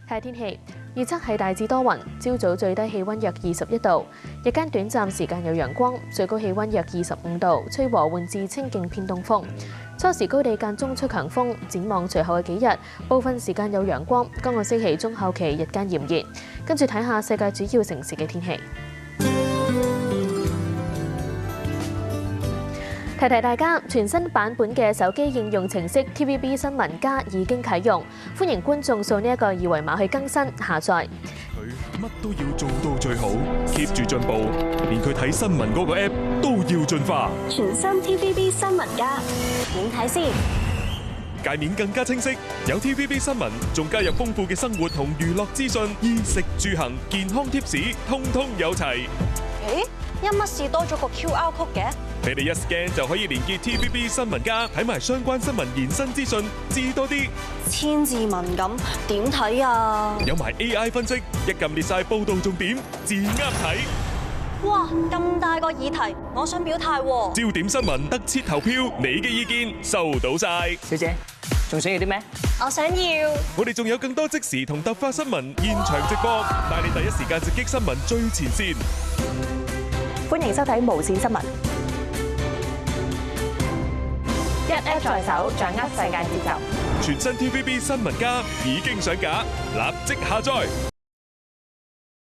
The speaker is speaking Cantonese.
睇下天氣，預測係大致多雲，朝早最低氣温約21度，日間短暫時間有陽光，最高氣温約25度，吹和緩至清勁偏東風。初時高地間中吹強風，展望隨後嘅幾日，部分時間有陽光。今個星期中後期日間炎熱，跟住睇下世界主要城市嘅天氣。提提大家，全新版本嘅手機應用程式 TVB 新聞加已經啟用，歡迎觀眾掃呢一個二維碼去更新下載。佢乜都要做到最好 ，keep 住進步，連佢睇新聞嗰個 app 都要進化。全新 TVB 新聞加，點睇先？界面更加清晰，有 TVB 新聞，仲加入豐富嘅生活同娛樂資訊，衣食住行、健康貼士，通通有齊。咦？因乜事多咗個 QR code 嘅？你哋一 scan 就可以連結 TVB 新聞加，睇埋相關新聞延伸資訊，知多啲。千字文咁點睇啊？有埋 AI 分析，一撳列晒報導重點，字啱睇。哇！咁大個議題，我想表態喎。焦點新聞特設投票，你嘅意見收到晒。小姐，仲想要啲咩？我想要。我哋仲有更多即時同突發新聞現場直播，帶你第一時間直擊新聞最前線。歡迎收睇無線新聞，一 App 在手，掌握世界節奏。全新 TVB 新聞加已經上架，立即下載。